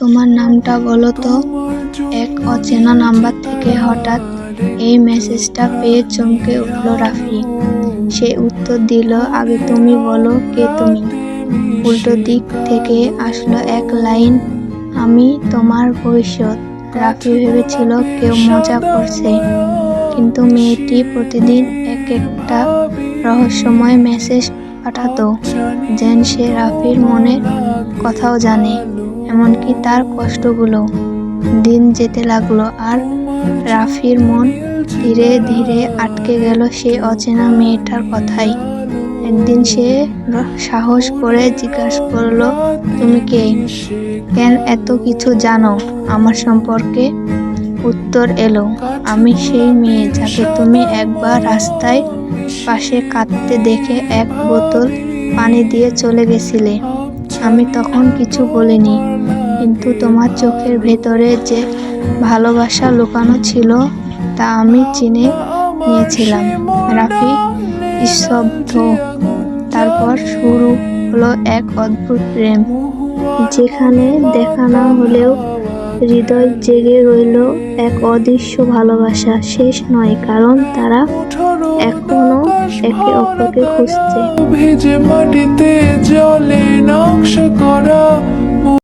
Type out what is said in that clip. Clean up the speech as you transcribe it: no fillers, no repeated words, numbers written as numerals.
তোমার নামটা বলো তো। এক অচেনা নাম্বার থেকে হঠাৎ এই মেসেজটা পেয়ে চমকে উঠল রাফি। সে উত্তর দিল, আগে তুমি বলো কে তুমি। উল্টো দিক থেকে আসলো এক লাইন, আমি তোমার ভবিষ্যৎ। রাফি ভেবেছিল কেউ মজা করছে, কিন্তু মেয়েটি প্রতিদিন এক একটা রহস্যময় মেসেজ পাঠাতো, যেন সে রাফির মনের কথাও জানে, এমনকি তার কষ্টগুলো। দিন যেতে লাগলো আর রাফির মন ধীরে ধীরে আটকে গেল সেই অচেনা মেয়েটার কথাই। একদিন সে সাহস করে জিজ্ঞাসা করলো, তুমি কে? কেন এত কিছু জানো আমার সম্পর্কে? উত্তর এলো, আমি সেই মেয়ে যাকে তুমি একবার রাস্তায় পাশে কাঁদতে দেখে এক বোতল পানি দিয়ে চলে গেছিলে। আমি তখন কিছু বলিনি, কিন্তু তোমার চোখের ভেতরে যে ভালোবাসা লুকানো ছিল তা আমি চিনে নিয়েছিলাম। রাফি স্তব্ধ। তারপর শুরু হলো এক অদ্ভুত প্রেম, যেখানে দেখা না হলেও হৃদয় জেগে রইল এক অদৃশ্য ভালোবাসা। শেষ নয়, কারণ তারা এখনো একে অপরকে খুঁজছে। ভেজে মাটিতে জলে নকশা করা